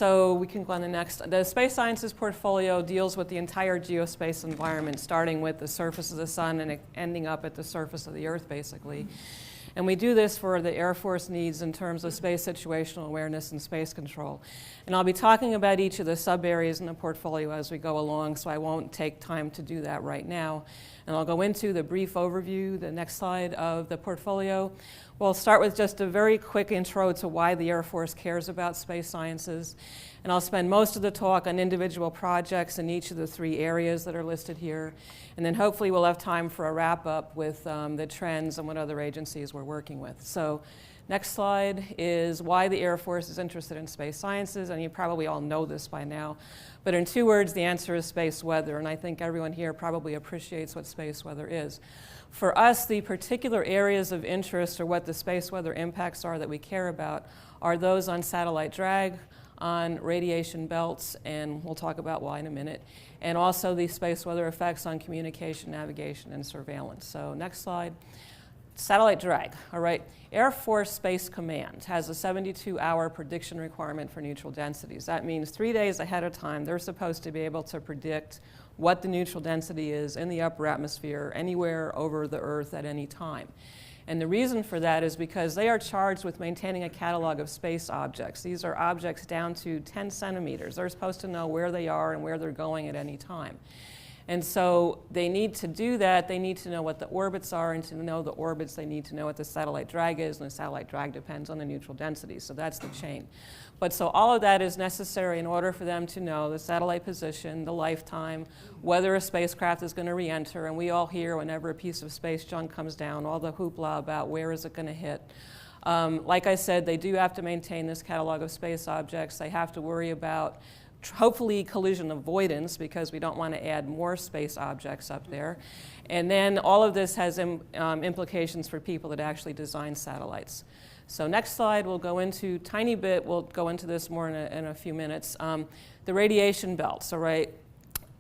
So we can go on the next. The Space Sciences portfolio deals with the entire geospace environment, starting with the surface of the sun and ending up at the surface of the Earth, basically. And we do this for the Air Force needs in terms of space situational awareness and space control. And I'll be talking about each of the sub-areas in the portfolio as we go along, so I won't take time to do that right now. And I'll go into the brief overview, the next slide, of the portfolio. We'll start with just a very quick intro to why the Air Force cares about space sciences. And I'll spend most of the talk on individual projects in each of the 3 areas that are listed here. And then hopefully we'll have time for a wrap-up with the trends and what other agencies we're working with. So next slide is why the Air Force is interested in space sciences. And you probably all know this by now. But in 2 words, the answer is space weather. And I think everyone here probably appreciates what space weather is. For us, the particular areas of interest or what the space weather impacts are that we care about are those on satellite drag, on radiation belts, and we'll talk about why in a minute, and also the space weather effects on communication, navigation, and surveillance. So next slide. Satellite drag, all right. Air Force Space Command has a 72-hour prediction requirement for neutral densities. That means 3 days ahead of time, they're supposed to be able to predict what the neutral density is in the upper atmosphere anywhere over the Earth at any time. And the reason for that is because they are charged with maintaining a catalog of space objects. These are objects down to 10 centimeters. They're supposed to know where they are and where they're going at any time. And so they need to do that. They need to know what the orbits are, and to know the orbits, they need to know what the satellite drag is, and the satellite drag depends on the neutral density. So that's the chain. But so all of that is necessary in order for them to know the satellite position, the lifetime, whether a spacecraft is going to re-enter. And we all hear whenever a piece of space junk comes down, all the hoopla about where is it going to hit. Like I said, they do have to maintain this catalog of space objects. They have to worry about hopefully collision avoidance, because we don't want to add more space objects up there. And then all of this has implications for people that actually design satellites. So next slide, we'll go into tiny bit. We'll go into this more in a few minutes. The radiation belts, all right?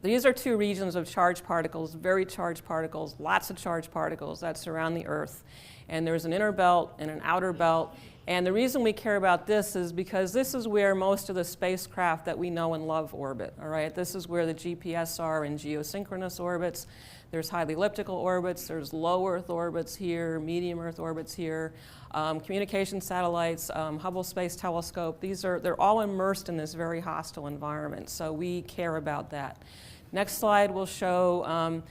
These are 2 regions of charged particles, very charged particles, lots of charged particles that surround the Earth. And there's an inner belt and an outer belt. And the reason we care about this is because this is where most of the spacecraft that we know and love orbit, all right? This is where the GPS are in geosynchronous orbits. There's highly elliptical orbits. There's low Earth orbits here, medium Earth orbits here, communication satellites, Hubble Space Telescope. They're all immersed in this very hostile environment, so we care about that. Next slide will show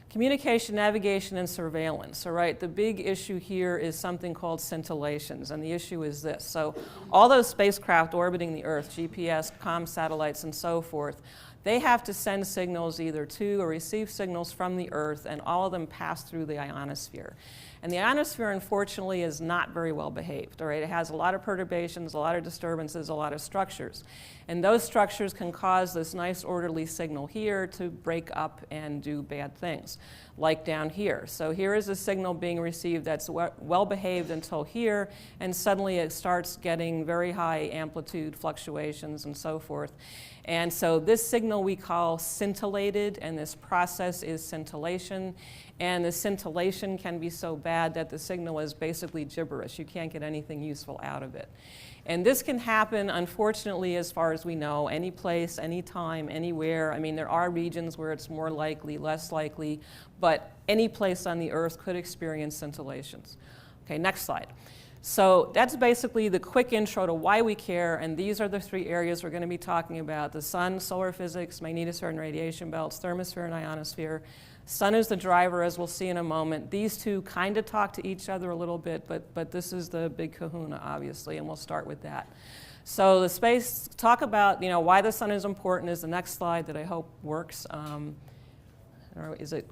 communication, navigation, and surveillance. All right, the big issue here is something called scintillations, and the issue is this. So all those spacecraft orbiting the Earth, GPS, comm satellites, and so forth, they have to send signals either to or receive signals from the Earth, and all of them pass through the ionosphere. And the ionosphere, unfortunately, is not very well behaved. All right? It has a lot of perturbations, a lot of disturbances, a lot of structures. And those structures can cause this nice orderly signal here to break up and do bad things, like down here. So here is a signal being received that's well behaved until here, and suddenly it starts getting very high amplitude fluctuations and so forth. And so this signal we call scintillated, and this process is scintillation. And the scintillation can be so bad that the signal is basically gibberish. You can't get anything useful out of it. And this can happen, unfortunately, as far as we know, any place, any time, anywhere. I mean, there are regions where it's more likely, less likely, but any place on the Earth could experience scintillations. Okay, next slide. So that's basically the quick intro to why we care, and these are the 3 areas we're going to be talking about: the sun, solar physics, magnetosphere and radiation belts, thermosphere and ionosphere. Sun is the driver, as we'll see in a moment. These 2 kind of talk to each other a little bit, but this is the big kahuna, obviously, and we'll start with that. So the space, talk about why the sun is important is the next slide that I hope works. Is it?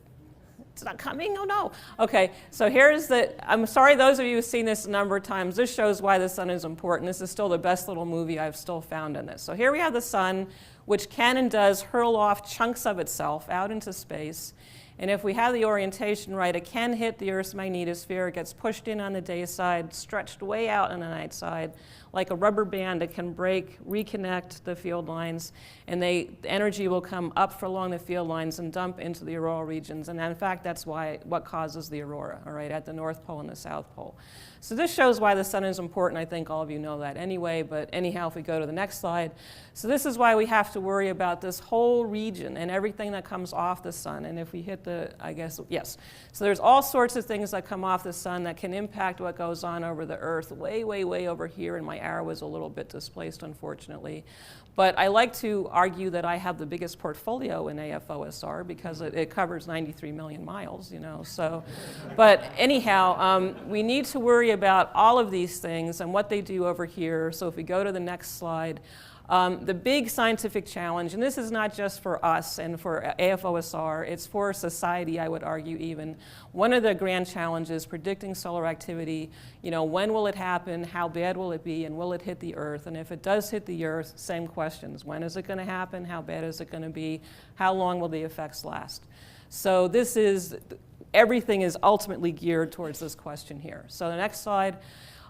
It's not coming? Oh no. Okay, so here's I'm sorry those of you who've seen this a number of times. This shows why the sun is important. This is still the best little movie I've still found in this. So here we have the sun, which can and does hurl off chunks of itself out into space. And if we have the orientation right, it can hit the Earth's magnetosphere. It gets pushed in on the day side, stretched way out on the night side, like a rubber band. It can break, reconnect the field lines, and the energy will come up along the field lines and dump into the auroral regions. And in fact, that's what causes the aurora, all right, at the North Pole and the South Pole. So this shows why the sun is important. I think all of you know that anyway, but anyhow, if we go to the next slide. So this is why we have to worry about this whole region and everything that comes off the sun. And if we hit the, I guess, yes. So there's all sorts of things that come off the sun that can impact what goes on over the Earth way, way, way over here, and my arrow is a little bit displaced, unfortunately. But I like to argue that I have the biggest portfolio in AFOSR because it covers 93 million miles, you know. So, but anyhow, we need to worry about all of these things and what they do over here. So if we go to the next slide, the big scientific challenge, and this is not just for us and for AFOSR, it's for society, I would argue even. One of the grand challenges, predicting solar activity, you know, when will it happen, how bad will it be, and will it hit the Earth? And if it does hit the Earth, same questions. When is it going to happen? How bad is it going to be? How long will the effects last? So this is, everything is ultimately geared towards this question here. So the next slide.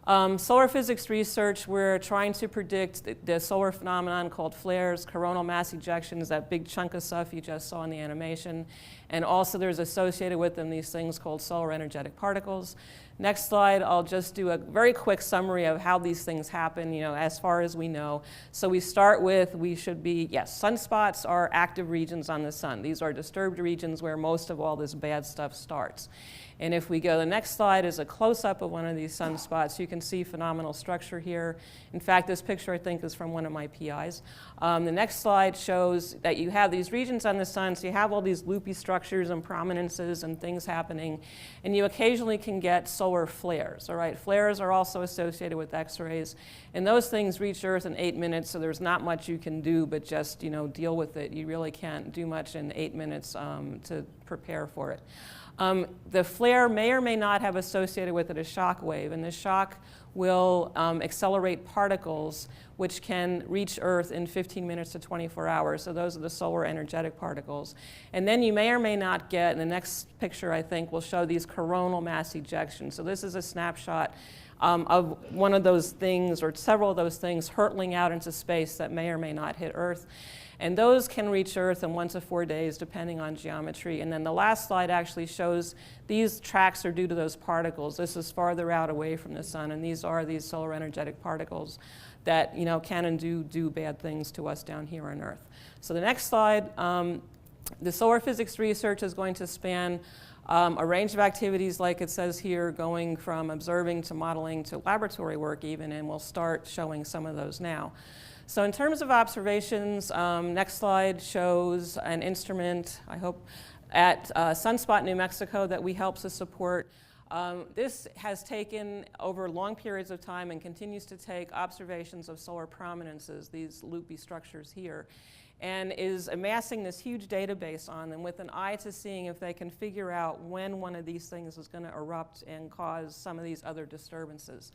Solar physics research, we're trying to predict the solar phenomenon called flares, coronal mass ejections, that big chunk of stuff you just saw in the animation. And also there's associated with them these things called solar energetic particles. Next slide, I'll just do a very quick summary of how these things happen, you know, as far as we know. So we start with, we should be, yes, sunspots are active regions on the sun. These are disturbed regions where most of all this bad stuff starts. And if we go, the next slide is a close-up of one of these sunspots. You can see phenomenal structure here. In fact, this picture, I think, is from one of my PIs. The next slide shows that you have these regions on the sun, so you have all these loopy structures and prominences and things happening, and you occasionally can get solar flares, all right? Flares are also associated with X-rays, and those things reach Earth in 8 minutes, so there's not much you can do but just, you know, deal with it. You really can't do much in 8 minutes to prepare for it. The flare may or may not have associated with it a shock wave, and the shock will accelerate particles which can reach Earth in 15 minutes to 24 hours. So those are the solar energetic particles. And then you may or may not get, and the next picture I think will show these coronal mass ejections. So this is a snapshot of one of those things or several of those things hurtling out into space that may or may not hit Earth. And those can reach Earth in 1 to 4 days, depending on geometry. And then the last slide actually shows these tracks are due to those particles. This is farther out away from the sun, and these are these solar energetic particles that, you know, can and do bad things to us down here on Earth. So the next slide, the solar physics research is going to span a range of activities, like it says here, going from observing to modeling to laboratory work even, and we'll start showing some of those now. So in terms of observations, next slide shows an instrument, I hope, at Sunspot, New Mexico that we help to support. This has taken over long periods of time and continues to take observations of solar prominences, these loopy structures here, and is amassing this huge database on them with an eye to seeing if they can figure out when one of these things is going to erupt and cause some of these other disturbances.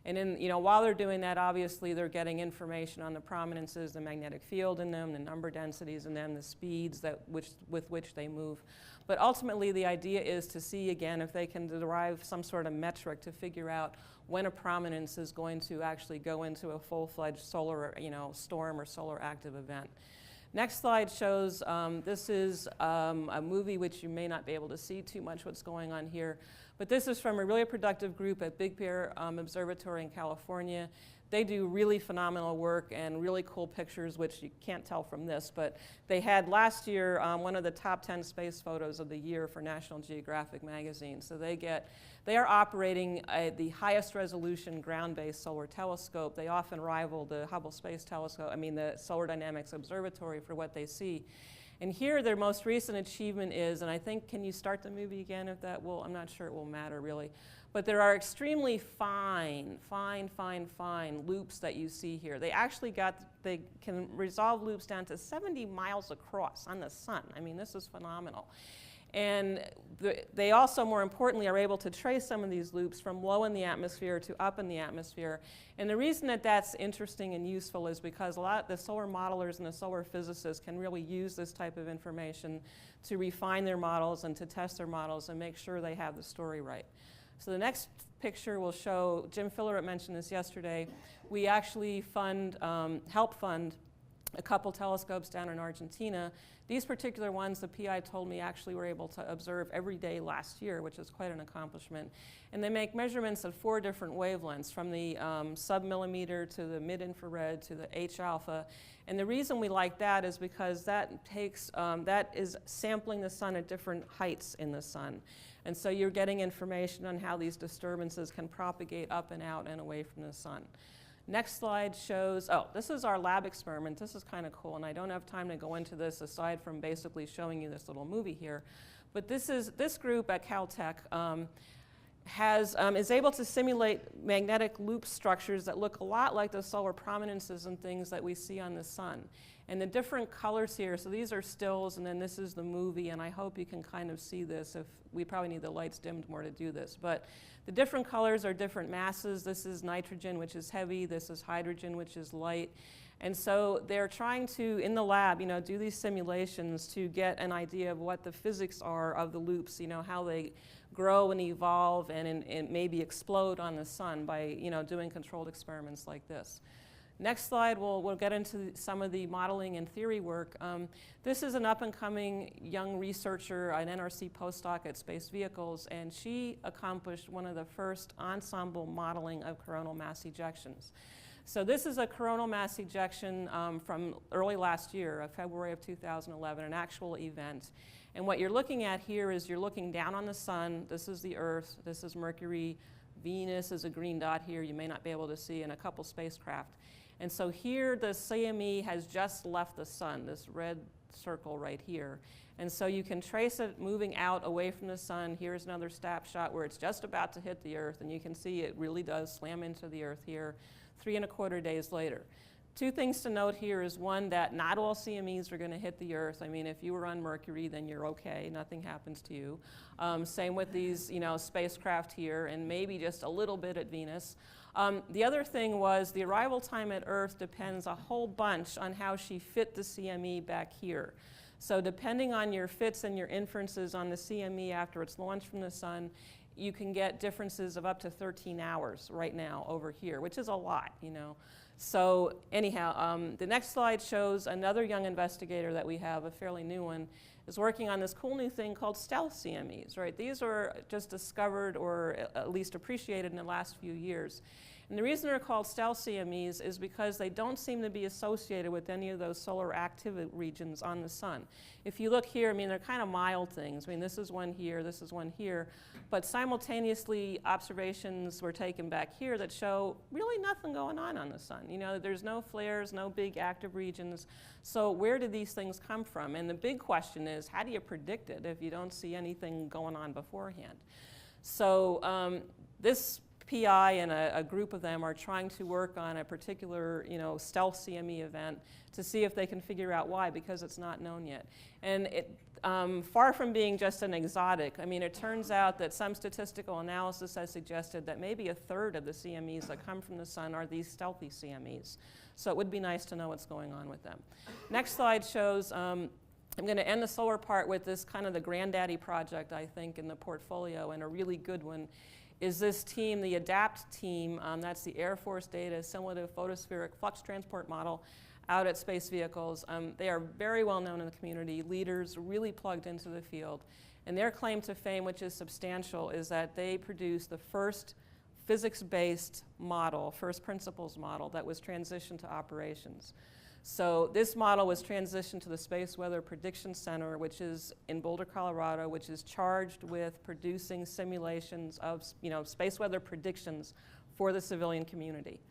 And in, you know, while they're doing that, obviously they're getting information on the prominences, the magnetic field in them, the number densities in them, the speeds with which they move. But ultimately the idea is to see again if they can derive some sort of metric to figure out when a prominence is going to actually go into a full-fledged solar, you know, storm or solar active event. Next slide shows, this is a movie which you may not be able to see too much what's going on here, but this is from a really productive group at Big Bear Observatory in California. They do really phenomenal work and really cool pictures, which you can't tell from this, but they had last year one of the top 10 space photos of the year for National Geographic magazine. So they are operating the highest resolution ground-based solar telescope. They often rival the Hubble Space Telescope, the Solar Dynamics Observatory for what they see. And here their most recent achievement is, and I think, can you start the movie again if that will, I'm not sure it will matter really, but there are extremely fine loops that you see here. They can resolve loops down to 70 miles across on the sun. I mean, this is phenomenal. And they also, more importantly, are able to trace some of these loops from low in the atmosphere to up in the atmosphere. And the reason that that's interesting and useful is because a lot of the solar modelers and the solar physicists can really use this type of information to refine their models and to test their models and make sure they have the story right. So the next picture will show, Jim Fillerat mentioned this yesterday, we actually help fund a couple telescopes down in Argentina. These particular ones, the PI told me, actually were able to observe every day last year, which is quite an accomplishment. And they make measurements at 4 different wavelengths, from the sub-millimeter to the mid-infrared to the H-alpha. And the reason we like that is because that is sampling the sun at different heights in the sun. And so you're getting information on how these disturbances can propagate up and out and away from the sun. Next slide shows, this is our lab experiment. This is kind of cool, and I don't have time to go into this aside from basically showing you this little movie here. But this group at Caltech is able to simulate magnetic loop structures that look a lot like the solar prominences and things that we see on the sun. And the different colors here, so these are stills, and then this is the movie, and I hope you can kind of see this. We probably need the lights dimmed more to do this. But the different colors are different masses. This is nitrogen, which is heavy. This is hydrogen, which is light. And so they're trying to, in the lab, do these simulations to get an idea of what the physics are of the loops, how they grow and evolve and maybe explode on the sun by, doing controlled experiments like this. Next slide, we'll get into some of the modeling and theory work. This is an up-and-coming young researcher, an NRC postdoc at Space Vehicles, and she accomplished one of the first ensemble modeling of coronal mass ejections. So this is a coronal mass ejection from early last year, February of 2011, an actual event. And what you're looking at here is you're looking down on the sun. This is the Earth. This is Mercury. Venus is a green dot here you may not be able to see, and a couple spacecraft. And so here the CME has just left the sun, this red circle right here. And so you can trace it moving out away from the sun. Here's another snapshot where it's just about to hit the Earth, and you can see it really does slam into the Earth here 3¼ days later. 2 things to note here is, one, that not all CMEs are going to hit the Earth. I mean, if you were on Mercury, then you're okay. Nothing happens to you. Same with these, spacecraft here, and maybe just a little bit at Venus. The other thing was the arrival time at Earth depends a whole bunch on how she fit the CME back here. So depending on your fits and your inferences on the CME after it's launched from the sun, you can get differences of up to 13 hours right now over here, which is a lot, So anyhow, the next slide shows another young investigator that we have, a fairly new one, is working on this cool new thing called stealth CMEs, right? These were just discovered or at least appreciated in the last few years. And the reason they're called stealth CMEs is because they don't seem to be associated with any of those solar active regions on the sun. If you look here, they're kind of mild things. This is one here, this is one here, but simultaneously observations were taken back here that show really nothing going on the sun. There's no flares, no big active regions. So where did these things come from? And the big question is, how do you predict it if you don't see anything going on beforehand? So this PI and a group of them are trying to work on a particular, stealth CME event to see if they can figure out why, because it's not known yet. And it, far from being just an exotic, it turns out that some statistical analysis has suggested that maybe 1/3 of the CMEs that come from the sun are these stealthy CMEs. So it would be nice to know what's going on with them. Next slide shows, I'm going to end the solar part with this kind of the granddaddy project, I think, in the portfolio, and a really good one is this team, the ADAPT team. That's the Air Force Data Assimilative Photospheric Flux Transport Model out at Space Vehicles. They are very well known in the community, leaders really plugged into the field. And their claim to fame, which is substantial, is that they produced the first physics-based model, first principles model, that was transitioned to operations. So this model was transitioned to the Space Weather Prediction Center, which is in Boulder, Colorado, which is charged with producing simulations of space weather predictions for the civilian community.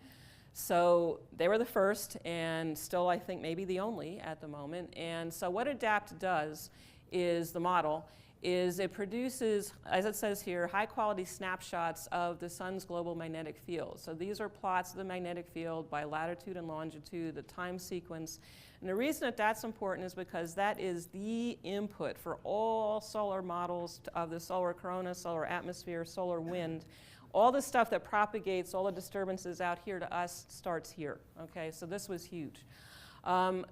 So they were the first, and still I think maybe the only at the moment. And so what ADAPT does is, the model, is it produces, as it says here, high-quality snapshots of the sun's global magnetic field. So these are plots of the magnetic field by latitude and longitude, the time sequence. And the reason that that's important is because that is the input for all solar models of the solar corona, solar atmosphere, solar wind. All the stuff that propagates all the disturbances out here to us starts here. Okay, so this was huge.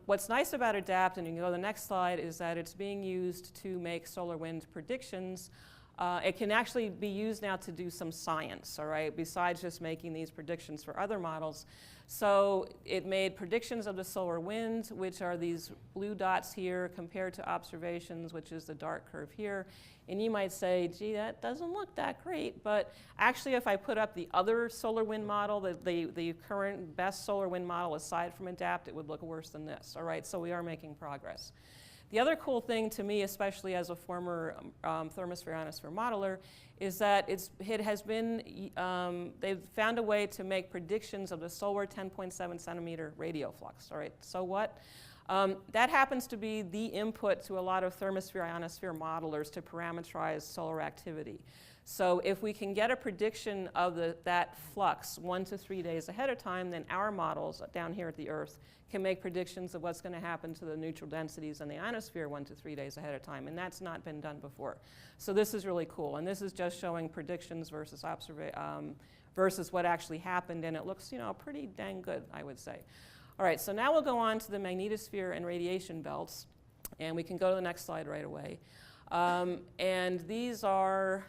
What's nice about ADAPT, and you can go to the next slide, is that it's being used to make solar wind predictions It can actually be used now to do some science, all right, besides just making these predictions for other models. So it made predictions of the solar wind, which are these blue dots here, compared to observations, which is the dark curve here. And you might say, gee, that doesn't look that great. But actually, if I put up the other solar wind model, the current best solar wind model aside from ADAPT, it would look worse than this, all right? So we are making progress. The other cool thing to me, especially as a former thermosphere-ionosphere modeler, is that it has been, they've found a way to make predictions of the solar 10.7 centimeter radial flux, all right? So what? That happens to be the input to a lot of thermosphere-ionosphere modelers to parameterize solar activity. So if we can get a prediction of that flux 1 to 3 days ahead of time, then our models down here at the Earth can make predictions of what's going to happen to the neutral densities in the ionosphere 1 to 3 days ahead of time, and that's not been done before. So this is really cool, and this is just showing predictions versus versus what actually happened, and it looks, you know, pretty dang good, I would say. All right, so now we'll go on to the magnetosphere and radiation belts, and we can go to the next slide right away. And these are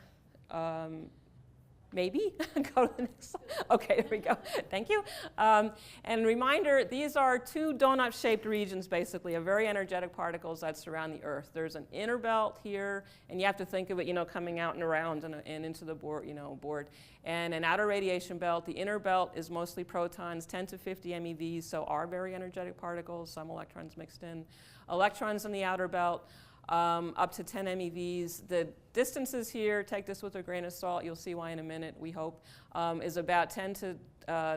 maybe go to the next slide. Okay, there we go. Thank you. And reminder, these are two donut-shaped regions, basically, of very energetic particles that surround the Earth. There's an inner belt here, and you have to think of it, you know, coming out and around and into the board, and an outer radiation belt. The inner belt is mostly protons, 10 to 50 MeVs, so are very energetic particles, some electrons mixed in. Electrons in the outer belt, up to 10 MeVs. The distances here, take this with a grain of salt, you'll see why in a minute, we hope, is about 10 to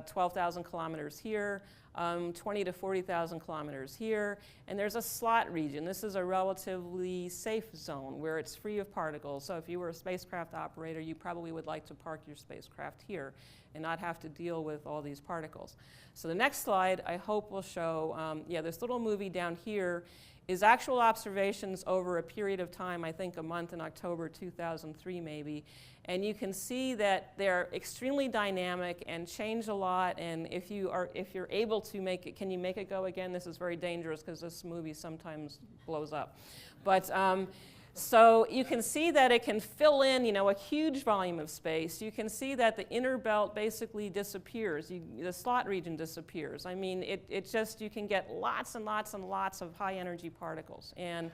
12,000 kilometers here, 20 to 40,000 kilometers here, and there's a slot region. This is a relatively safe zone where it's free of particles. So if you were a spacecraft operator, you probably would like to park your spacecraft here and not have to deal with all these particles. So the next slide, I hope, will show, this little movie down here is actual observations over a period of time, I think a month in October 2003 maybe. And you can see that they're extremely dynamic and change a lot. And if you're able to make it, can you make it go again? This is very dangerous because this movie sometimes blows up. But so you can see that it can fill in, you know, a huge volume of space. You can see that the inner belt basically disappears. The slot region disappears. I mean, it just, you can get lots and lots and lots of high energy particles. And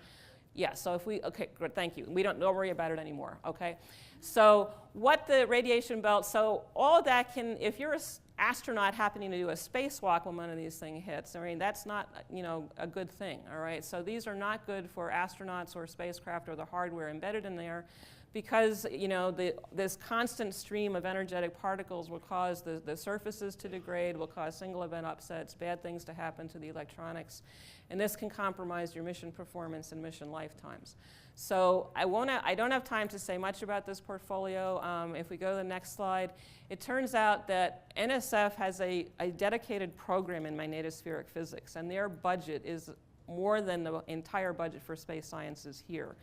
yeah, so if we, okay, good, thank you. Don't worry about it anymore, okay? So what the radiation belt, so all of that can, if you're an astronaut happening to do a spacewalk when one of these things hits, I mean, that's not, you know, a good thing, all right? So these are not good for astronauts or spacecraft or the hardware embedded in there, because, you know, this constant stream of energetic particles will cause the surfaces to degrade, will cause single event upsets, bad things to happen to the electronics, and this can compromise your mission performance and mission lifetimes. So I don't have time to say much about this portfolio. If we go to the next slide, it turns out that NSF has a dedicated program in magnetospheric physics, and their budget is more than the entire budget for space sciences here.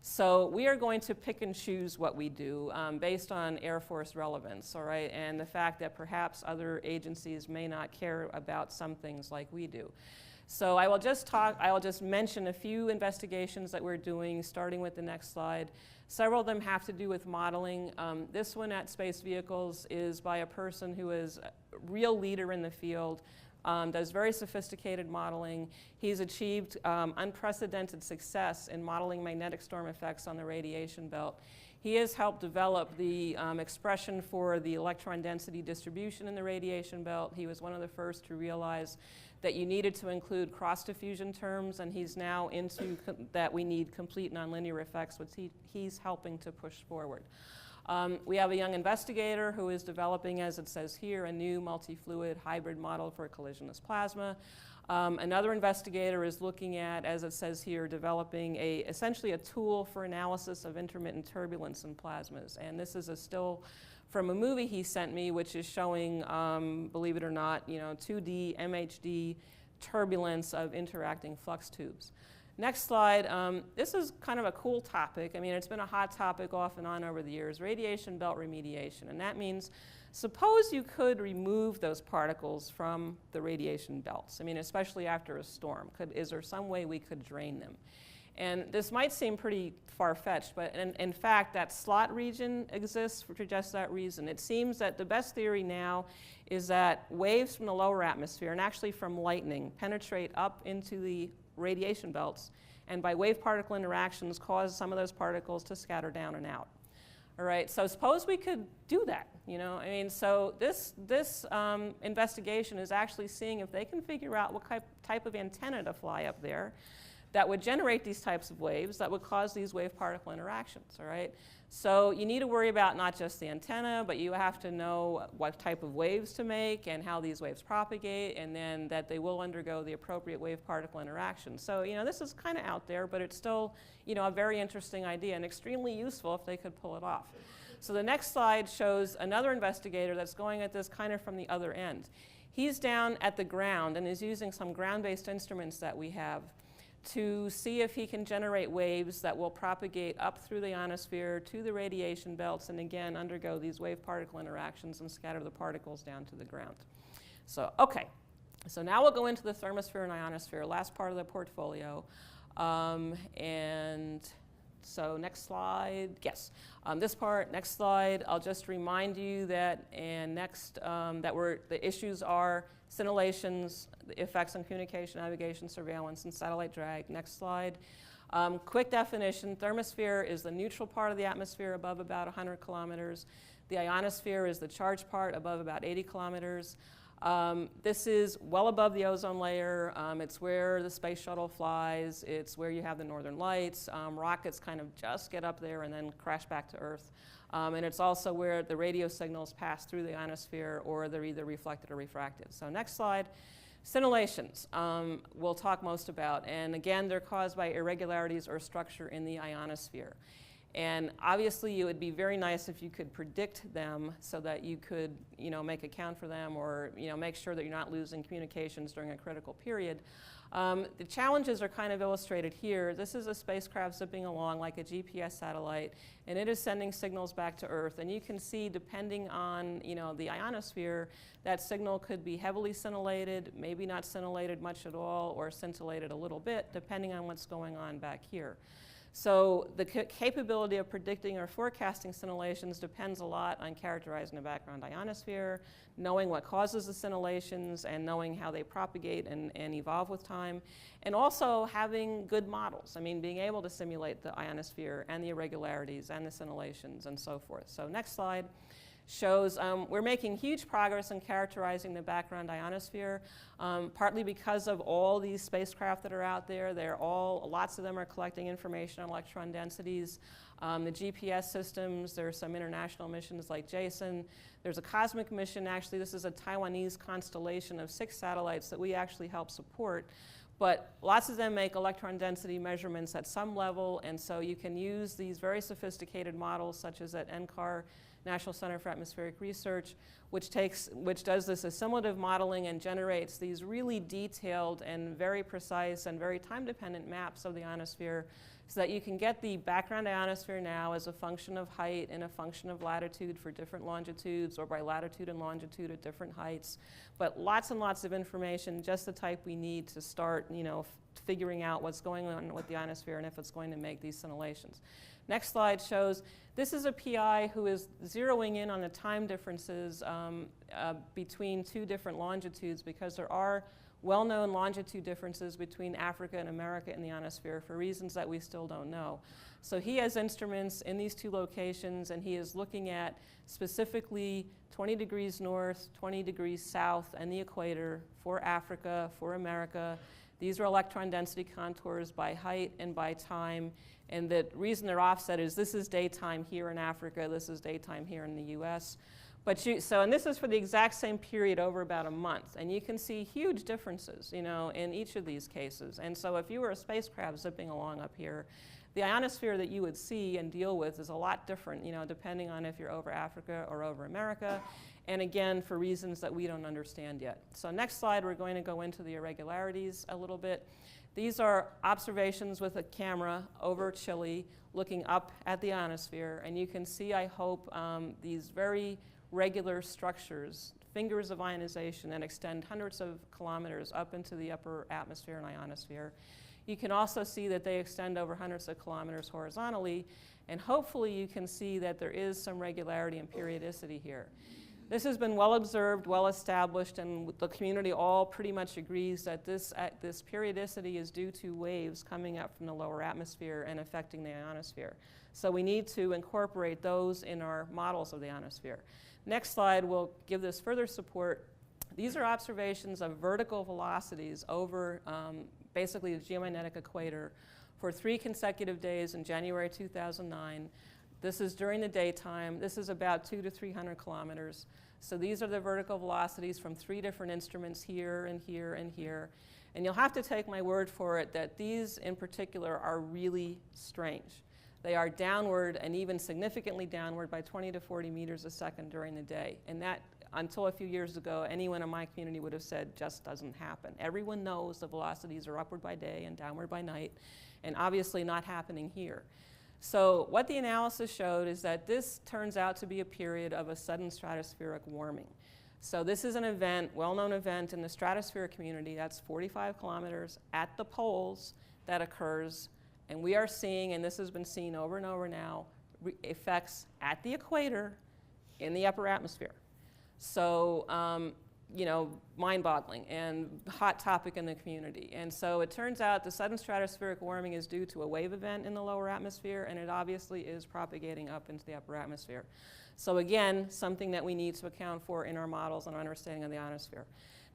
So we are going to pick and choose what we do based on Air Force relevance, all right, and the fact that perhaps other agencies may not care about some things like we do. So I will just mention a few investigations that we're doing, starting with the next slide. Several of them have to do with modeling. This one at Space Vehicles is by a person who is a real leader in the field, does very sophisticated modeling. He's achieved unprecedented success in modeling magnetic storm effects on the radiation belt. He has helped develop the expression for the electron density distribution in the radiation belt. He was one of the first to realize that you needed to include cross-diffusion terms, and he's now into that we need complete nonlinear effects, which he's helping to push forward. We have a young investigator who is developing, as it says here, a new multi-fluid hybrid model for collisionless plasma. Another investigator is looking at, as it says here, developing essentially a tool for analysis of intermittent turbulence in plasmas. And this is a still from a movie he sent me, which is showing, believe it or not, you know, 2D MHD turbulence of interacting flux tubes. Next slide. This is kind of a cool topic. I mean, it's been a hot topic off and on over the years, radiation belt remediation. And that means, suppose you could remove those particles from the radiation belts. I mean, especially after a storm. Is there some way we could drain them? And this might seem pretty far-fetched, but in fact, that slot region exists for just that reason. It seems that the best theory now is that waves from the lower atmosphere, and actually from lightning, penetrate up into the radiation belts, and by wave-particle interactions cause some of those particles to scatter down and out. All right, so suppose we could do that, you know? I mean, so this investigation is actually seeing if they can figure out what type of antenna to fly up there that would generate these types of waves that would cause these wave-particle interactions, all right? So you need to worry about not just the antenna, but you have to know what type of waves to make and how these waves propagate, and then that they will undergo the appropriate wave-particle interaction. So, you know, this is kind of out there, but it's still, you know, a very interesting idea and extremely useful if they could pull it off. So the next slide shows another investigator that's going at this kind of from the other end. He's down at the ground and is using some ground-based instruments that we have to see if he can generate waves that will propagate up through the ionosphere to the radiation belts and again undergo these wave-particle interactions and scatter the particles down to the ground. So, okay, so now we'll go into the thermosphere and ionosphere, last part of the portfolio. And so next slide, yes. This part, next slide, I'll just remind you that the issues are scintillations, the effects on communication, navigation, surveillance, and satellite drag. Next slide. Quick definition, thermosphere is the neutral part of the atmosphere above about 100 kilometers. The ionosphere is the charged part above about 80 kilometers. This is well above the ozone layer. It's where the space shuttle flies. It's where you have the northern lights. Rockets kind of just get up there and then crash back to Earth. And it's also where the radio signals pass through the ionosphere, or they're either reflected or refracted. So next slide. Scintillations we'll talk most about. And again, they're caused by irregularities or structure in the ionosphere. And obviously, it would be very nice if you could predict them so that you could, you know, make account for them, or, you know, make sure that you're not losing communications during a critical period. The challenges are kind of illustrated here. This is a spacecraft zipping along like a GPS satellite, and it is sending signals back to Earth. And you can see, depending on, you know, the ionosphere, that signal could be heavily scintillated, maybe not scintillated much at all, or scintillated a little bit, depending on what's going on back here. So the capability of predicting or forecasting scintillations depends a lot on characterizing the background ionosphere, knowing what causes the scintillations, and knowing how they propagate and evolve with time, and also having good models. I mean, being able to simulate the ionosphere and the irregularities and the scintillations and so forth. So next slide shows we're making huge progress in characterizing the background ionosphere, partly because of all these spacecraft that are out there. Lots of them are collecting information on electron densities. The GPS systems, there are some international missions like JASON. There's a cosmic mission, actually. This is a Taiwanese constellation of 6 satellites that we actually help support. But lots of them make electron density measurements at some level, and so you can use these very sophisticated models, such as at NCAR, National Center for Atmospheric Research, which does this assimilative modeling and generates these really detailed and very precise and very time-dependent maps of the ionosphere, so that you can get the background ionosphere now as a function of height and a function of latitude for different longitudes, or by latitude and longitude at different heights. But lots and lots of information, just the type we need to start, you know, figuring out what's going on with the ionosphere and if it's going to make these scintillations. Next slide shows this is a PI who is zeroing in on the time differences between 2 different longitudes, because there are well-known longitude differences between Africa and America in the ionosphere for reasons that we still don't know. So he has instruments in these 2 locations, and he is looking at specifically 20 degrees north, 20 degrees south, and the equator for Africa, for America. These are electron density contours by height and by time. And the reason they're offset is this is daytime here in Africa, this is daytime here in the US. And this is for the exact same period over about a month. And you can see huge differences, you know, in each of these cases. And so if you were a spacecraft zipping along up here, the ionosphere that you would see and deal with is a lot different, you know, depending on if you're over Africa or over America. And again, for reasons that we don't understand yet. So next slide, we're going to go into the irregularities a little bit. These are observations with a camera over Chile looking up at the ionosphere. And you can see, I hope, these very regular structures, fingers of ionization that extend hundreds of kilometers up into the upper atmosphere and ionosphere. You can also see that they extend over hundreds of kilometers horizontally, and hopefully you can see that there is some regularity and periodicity here. This has been well observed, well established, and the community all pretty much agrees that this periodicity is due to waves coming up from the lower atmosphere and affecting the ionosphere. So we need to incorporate those in our models of the ionosphere. Next slide will give this further support. These are observations of vertical velocities over basically the geomagnetic equator for 3 consecutive days in January 2009. This is during the daytime. This is about 200 to 300 kilometers. So these are the vertical velocities from 3 different instruments here and here and here. And you'll have to take my word for it that these in particular are really strange. They are downward and even significantly downward by 20 to 40 meters a second during the day. And that, until a few years ago, anyone in my community would have said just doesn't happen. Everyone knows the velocities are upward by day and downward by night, and obviously not happening here. So what the analysis showed is that this turns out to be a period of a sudden stratospheric warming. So this is an event, well-known event in the stratospheric community, that's 45 kilometers at the poles that occurs, and we are seeing, and this has been seen over and over now, effects at the equator in the upper atmosphere. So, you know, mind-boggling and hot topic in the community. And so it turns out the sudden stratospheric warming is due to a wave event in the lower atmosphere, and it obviously is propagating up into the upper atmosphere. So again, something that we need to account for in our models and our understanding of the ionosphere.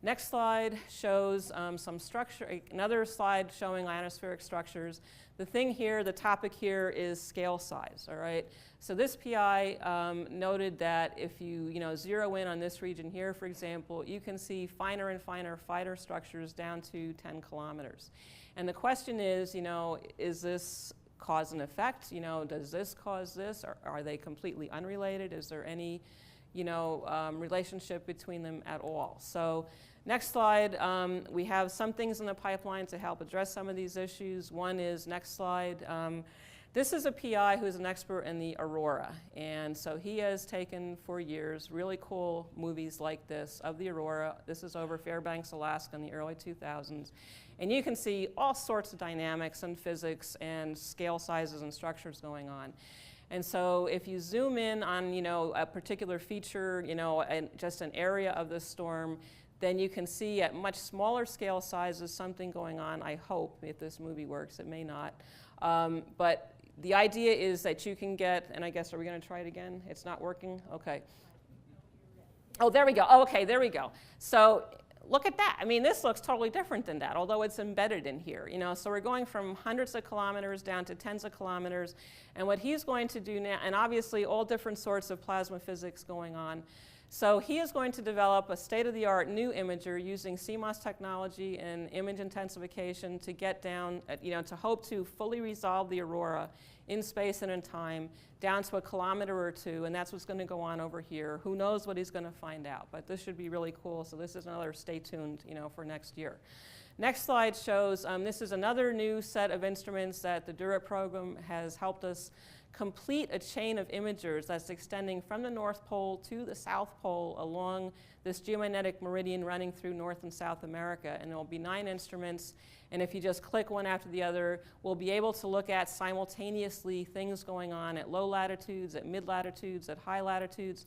Next slide shows some structure, another slide showing ionospheric structures. The thing here, the topic here is scale size, all right? So this PI noted that if you zero in on this region here, for example, you can see finer and finer structures down to 10 kilometers. And the question is, is this cause and effect? Does this cause this? Or are they completely unrelated? Is there any relationship between them at all? So next slide, we have some things in the pipeline to help address some of these issues. One is, next slide, this is a PI who is an expert in the aurora. And so he has taken for years really cool movies like this of the aurora. This is over Fairbanks, Alaska in the early 2000s. And you can see all sorts of dynamics and physics and scale sizes and structures going on. And so if you zoom in on a particular feature, and just an area of the storm, then you can see at much smaller scale sizes something going on, I hope, if this movie works. It may not. But the idea is that you can get, and I guess, are we going to try it again? It's not working? Okay. Oh, there we go. Oh, okay, there we go. So look at that. I mean, this looks totally different than that, although it's embedded in here. So we're going from hundreds of kilometers down to tens of kilometers. And what he's going to do now, and obviously all different sorts of plasma physics going on. So he is going to develop a state-of-the-art new imager using CMOS technology and image intensification to get down, to hope to fully resolve the aurora in space and in time down to a kilometer or 2, and that's what's going to go on over here. Who knows what he's going to find out, but this should be really cool. So this is another stay tuned, for next year. Next slide shows this is another new set of instruments that the DURIT program has helped us complete a chain of imagers that's extending from the North Pole to the South Pole along this geomagnetic meridian running through North and South America. And there will be 9 instruments. And if you just click one after the other, we'll be able to look at simultaneously things going on at low latitudes, at mid latitudes, at high latitudes.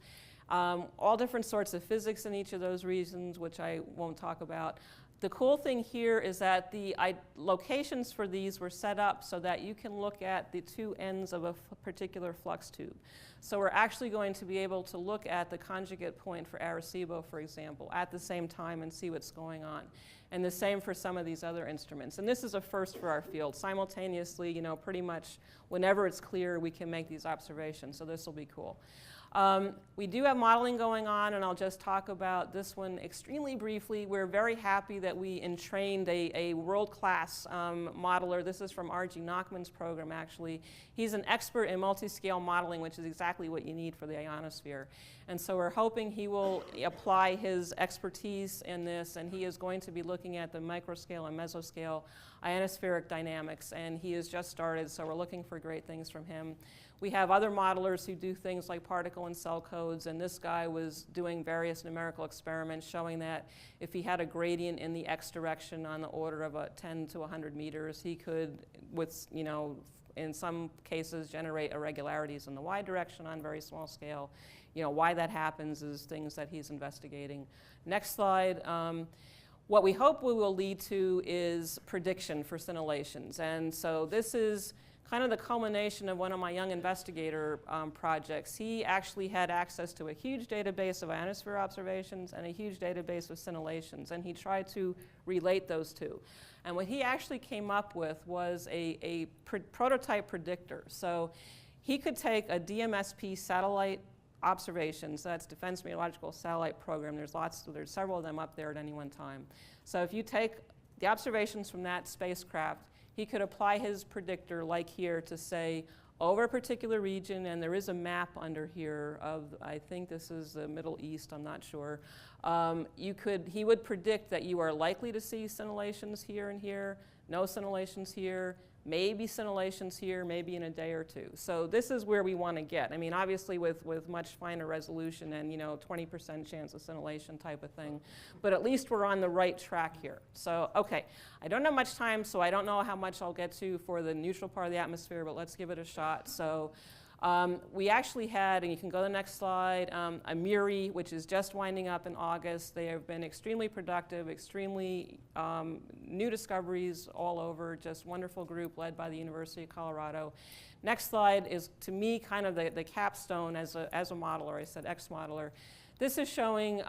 All different sorts of physics in each of those regions, which I won't talk about. The cool thing here is that the locations for these were set up so that you can look at the 2 ends of a particular flux tube. So we're actually going to be able to look at the conjugate point for Arecibo, for example, at the same time and see what's going on. And the same for some of these other instruments. And this is a first for our field. Simultaneously, pretty much whenever it's clear, we can make these observations. So this will be cool. We do have modeling going on, and I'll just talk about this one extremely briefly. We're very happy that we entrained a world-class modeler. This is from R.G. Nachman's program, actually. He's an expert in multi-scale modeling, which is exactly what you need for the ionosphere. And so we're hoping he will apply his expertise in this, and he is going to be looking at the microscale and mesoscale ionospheric dynamics, and he has just started, so we're looking for great things from him. We have other modelers who do things like particle particle and cell codes, and this guy was doing various numerical experiments showing that if he had a gradient in the x direction on the order of 10 to 100 meters, he could, with, you know, in some cases generate irregularities in the y direction on very small scale. You know, why that happens is things that he's investigating. Next slide. What we hope we will lead to is prediction for scintillations. And so this is kind of the culmination of one of my young investigator projects. He actually had access to a huge database of ionosphere observations and a huge database of scintillations, and he tried to relate those two. And what he actually came up with was a prototype predictor. So he could take a DMSP satellite observations, that's Defense Meteorological Satellite Program. There's several of them up there at any one time. So if you take the observations from that spacecraft, he could apply his predictor, like here, to say, over a particular region, and there is a map under here of, I think this is the Middle East, I'm not sure. He would predict that you are likely to see scintillations here and here, no scintillations here, maybe scintillations here, maybe in a day or two. So this is where we want to get. I mean, obviously with much finer resolution and, you know, 20% chance of scintillation type of thing, but at least we're on the right track here. So, okay, I don't have much time, so I don't know how much I'll get to for the neutral part of the atmosphere, but let's give it a shot. So we actually had, and you can go to the next slide, a MURI, which is just winding up in August. They have been extremely productive, extremely new discoveries all over, just wonderful group led by the University of Colorado. Next slide is, to me, kind of the capstone as a modeler. I said ex-modeler. This is showing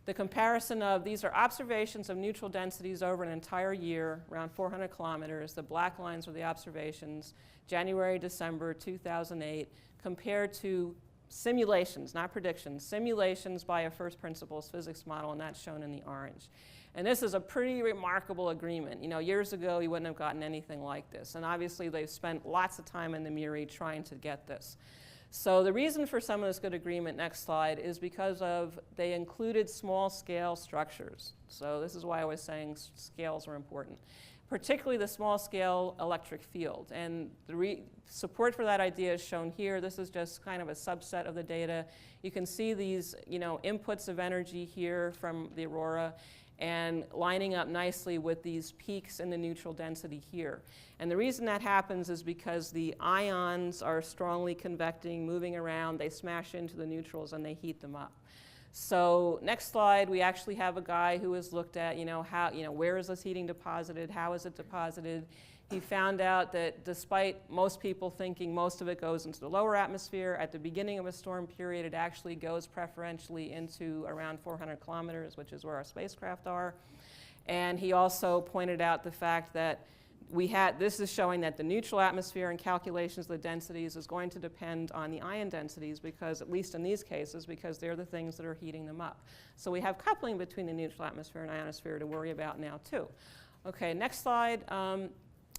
the comparison of, these are observations of neutral densities over an entire year, around 400 kilometers. The black lines are the observations, January, December 2008, compared to simulations, not predictions, simulations by a first principles physics model, and that's shown in the orange. And this is a pretty remarkable agreement. You know, years ago, you wouldn't have gotten anything like this. And obviously, they've spent lots of time in the MURI trying to get this. So the reason for some of this good agreement, next slide, is because of they included small scale structures. So this is why I was saying scales are important, particularly the small scale electric field. And the support for that idea is shown here. This is just kind of a subset of the data. You can see these, you know, inputs of energy here from the aurora, and lining up nicely with these peaks in the neutral density here. And the reason that happens is because the ions are strongly convecting, moving around, they smash into the neutrals and they heat them up. So next slide, we actually have a guy who has looked at, you know, how, you know, where is this heating deposited, how is it deposited? He found out that despite most people thinking most of it goes into the lower atmosphere, at the beginning of a storm period, it actually goes preferentially into around 400 kilometers, which is where our spacecraft are. And he also pointed out the fact that this is showing that the neutral atmosphere and calculations of the densities is going to depend on the ion densities, because, at least in these cases, because they're the things that are heating them up. So we have coupling between the neutral atmosphere and ionosphere to worry about now too. Okay, next slide.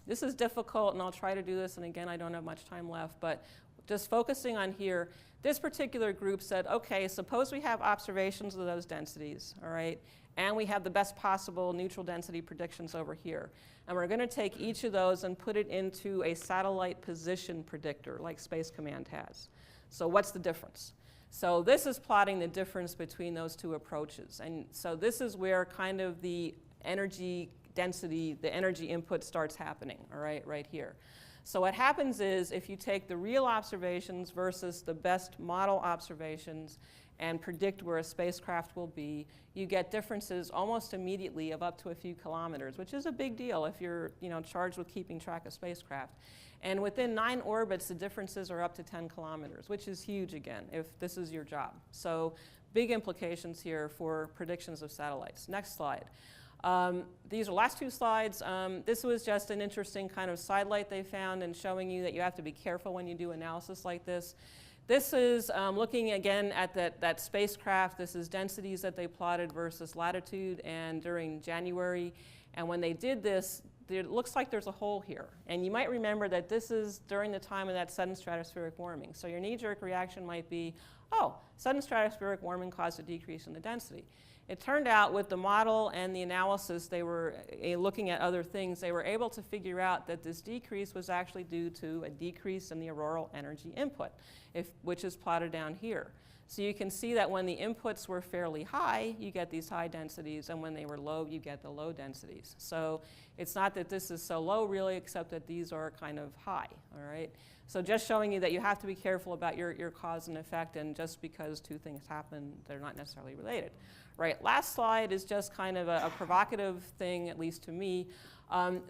This is difficult, and I'll try to do this, and again, I don't have much time left, but just focusing on here, this particular group said, okay, suppose we have observations of those densities, all right, and we have the best possible neutral density predictions over here. And we're going to take each of those and put it into a satellite position predictor, like Space Command has. So what's the difference? So this is plotting the difference between those two approaches. And so this is where kind of the energy density, the energy input starts happening, all right, right here. So what happens is, if you take the real observations versus the best model observations and predict where a spacecraft will be, you get differences almost immediately of up to a few kilometers, which is a big deal if you're, you know, charged with keeping track of spacecraft. And within 9 orbits, the differences are up to 10 kilometers, which is huge again, if this is your job. So big implications here for predictions of satellites. Next slide. These are the last 2 slides. This was just an interesting kind of sidelight they found, and showing you that you have to be careful when you do analysis like this. This is looking again at that spacecraft. This is densities that they plotted versus latitude and during January. And when they did this, it looks like there's a hole here. And you might remember that this is during the time of that sudden stratospheric warming. So your knee-jerk reaction might be, oh, sudden stratospheric warming caused a decrease in the density. It turned out with the model and the analysis, they were looking at other things, they were able to figure out that this decrease was actually due to a decrease in the auroral energy input, which is plotted down here. So you can see that when the inputs were fairly high, you get these high densities, and when they were low, you get the low densities. So it's not that this is so low really, except that these are kind of high, all right? So just showing you that you have to be careful about your cause and effect, and just because two things happen, they're not necessarily related. Right, last slide is just kind of a provocative thing, at least to me.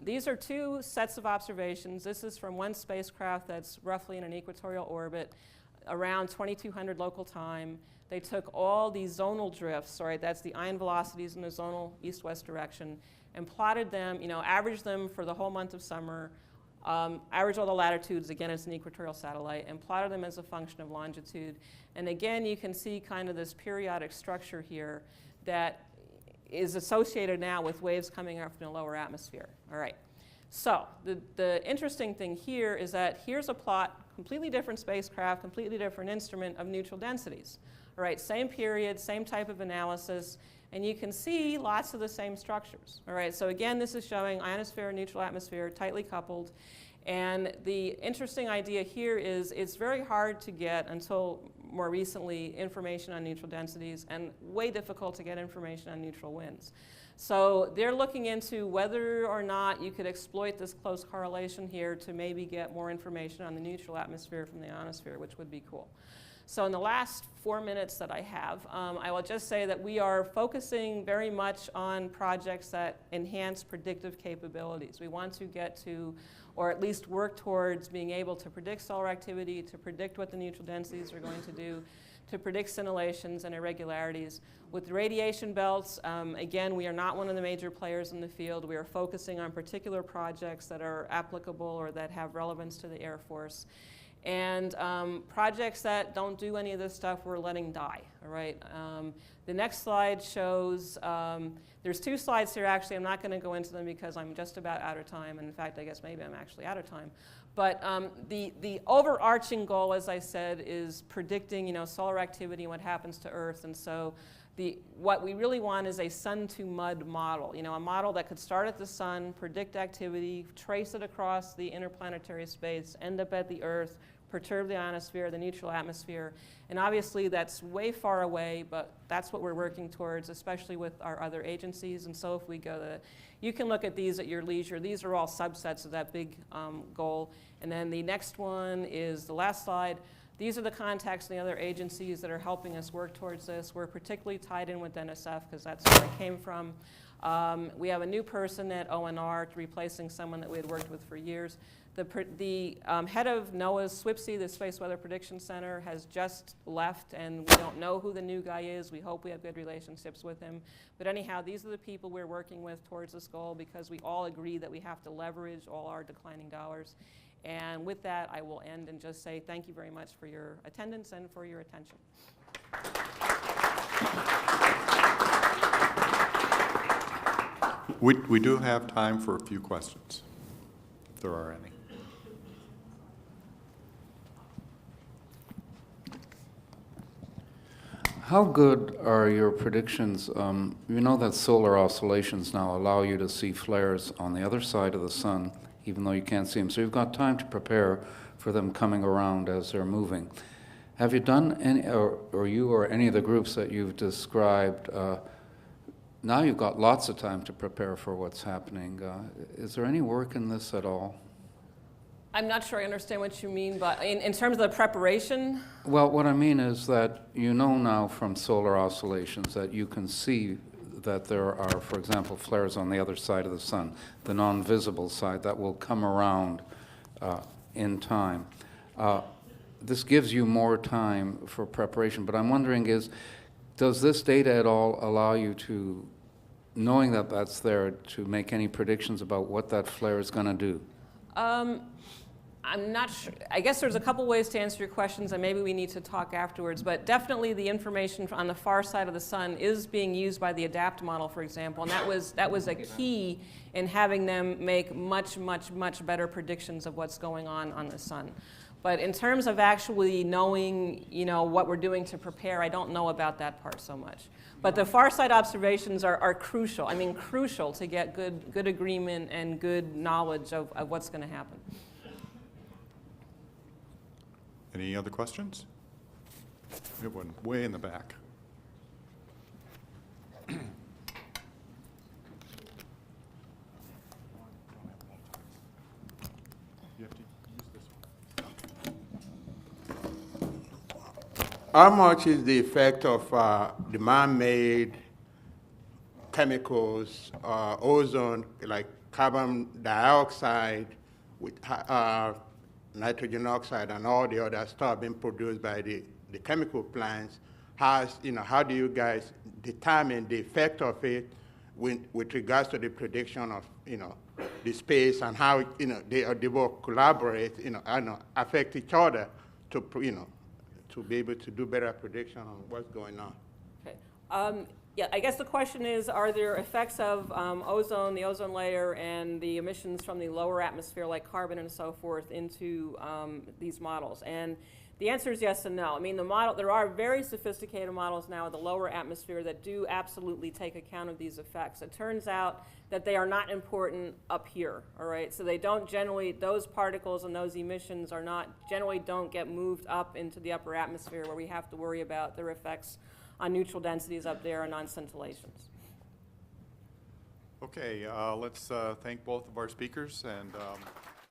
These are two sets of observations. This is from one spacecraft that's roughly in an equatorial orbit, around 2200 local time. They took all these zonal drifts, right, that's the ion velocities in the zonal east-west direction, and plotted them, averaged them for the whole month of summer, averaged all the latitudes, again it's an equatorial satellite, and plotted them as a function of longitude. And again, you can see kind of this periodic structure here that is associated now with waves coming up from the lower atmosphere. All right. So the interesting thing here is that here's a plot, completely different spacecraft, completely different instrument of neutral densities. All right, same period, same type of analysis, and you can see lots of the same structures. All right, so again, this is showing ionosphere and neutral atmosphere tightly coupled. And the interesting idea here is it's very hard to get, until more recently, information on neutral densities, and way difficult to get information on neutral winds. So they're looking into whether or not you could exploit this close correlation here to maybe get more information on the neutral atmosphere from the ionosphere, which would be cool. So in the last 4 minutes that I have, I will just say that we are focusing very much on projects that enhance predictive capabilities. We want to get to, or at least work towards, being able to predict solar activity, to predict what the neutral densities are going to do, to predict scintillations and irregularities. With the radiation belts, again, we are not one of the major players in the field. We are focusing on particular projects that are applicable or that have relevance to the Air Force. And projects that don't do any of this stuff, we're letting die, all right? The next slide shows, there's 2 slides here actually. I'm not going to go into them because I'm just about out of time. And in fact, I guess maybe I'm actually out of time. But the overarching goal, as I said, is predicting, solar activity and what happens to Earth. And so what we really want is a sun-to-mud model, a model that could start at the sun, predict activity, trace it across the interplanetary space, end up at the Earth, perturb the ionosphere, the neutral atmosphere. And obviously that's way far away, but that's what we're working towards, especially with our other agencies. And so if we go to, you can look at these at your leisure. These are all subsets of that big goal. And then the next one is the last slide. These are the contacts in the other agencies that are helping us work towards this. We're particularly tied in with NSF because that's where I came from. We have a new person at ONR replacing someone that we had worked with for years. The head of NOAA's SWPC, the Space Weather Prediction Center, has just left, and we don't know who the new guy is. We hope we have good relationships with him. But anyhow, these are the people we're working with towards this goal because we all agree that we have to leverage all our declining dollars. And with that, I will end and just say thank you very much for your attendance and for your attention. We do have time for a few questions, if there are any. How good are your predictions? You know that solar oscillations now allow you to see flares on the other side of the sun, even though you can't see them. So you've got time to prepare for them coming around as they're moving. Have you done any, or you or any of the groups that you've described, now you've got lots of time to prepare for what's happening. Is there any work in this at all? I'm not sure I understand what you mean, but in terms of the preparation? Well, what I mean is that you know now from solar oscillations that you can see that there are, for example, flares on the other side of the sun, the non-visible side that will come around in time. This gives you more time for preparation, but I'm wondering does this data at all allow you to, knowing that that's there, to make any predictions about what that flare is going to do? I'm not sure. I guess there's a couple ways to answer your questions, and maybe we need to talk afterwards. But definitely the information on the far side of the sun is being used by the ADAPT model, for example, and that was a key in having them make much, much, much better predictions of what's going on the sun. But in terms of actually knowing, what we're doing to prepare, I don't know about that part so much. But the far side observations are crucial. I mean, crucial to get good agreement and good knowledge of what's going to happen. Any other questions? We have one way in the back. How much is the effect of the man-made chemicals, ozone, like carbon dioxide, with nitrogen oxide, and all the other stuff being produced by the chemical plants? How do you guys determine the effect of it with regards to the prediction of, the space, and how, they will collaborate, and affect each other to be able to do better prediction on what's going on? Okay. Yeah, I guess the question is, are there effects of ozone, the ozone layer, and the emissions from the lower atmosphere, like carbon and so forth, into these models? And the answer is yes and no. I mean, there are very sophisticated models now in the lower atmosphere that do absolutely take account of these effects. It turns out that they are not important up here, all right? So they don't generally, those particles and those emissions generally don't get moved up into the upper atmosphere, where we have to worry about their effects on neutral densities up there and on scintillations. Okay, let's thank both of our speakers, and